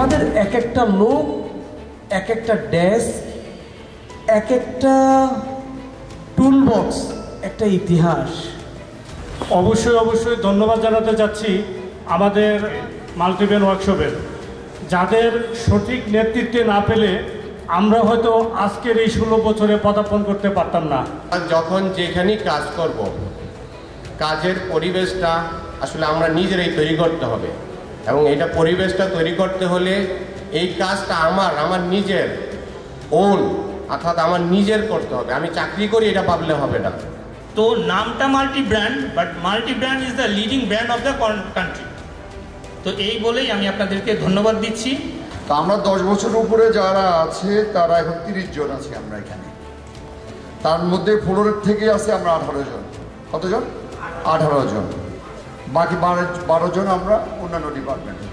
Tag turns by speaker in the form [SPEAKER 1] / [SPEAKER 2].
[SPEAKER 1] তাদের এক একটা লোক, এক একটা ডেস্ক, এক একটা টুলবক্স, একটা ইতিহাস।
[SPEAKER 2] অবশ্যই ধন্যবাদ জানাতে চাচ্ছি আমাদের মাল্টিব্র্যান্ড ওয়ার্কশপের, যাদের সঠিক নেতৃত্বে না পেলে আমরা হয়তো আজকের এই 16 বছরে পদার্পণ করতে পারতাম না।
[SPEAKER 3] যখন যেখানেই কাজ করব, কাজের পরিবেশটা আসলে আমরা নিজেরাই তৈরি করতে হবে, এবং এটা পরিবেশটা তৈরি করতে হলে এই কাজটা আমার নিজের ওন, অর্থাৎ আমার নিজের করতে হবে। আমি চাকরি করি এটা ভাবলে হবে না।
[SPEAKER 4] তো নামটা multi brand, but multi brand is the leading brand of the country. তো এই বলেই আমি আপনাদেরকে ধন্যবাদ দিচ্ছি।
[SPEAKER 5] তো আমরা 10 বছর উপরে যারা আছে তারা এখন 30 জন আছি আমরা এখানে। তার মধ্যে ফ্লোরের থেকে আছে আমরা 18 জন। কতজন? 18 জন। বাকি 12 জন আমরা অন্যান্য ডিপার্টমেন্টে।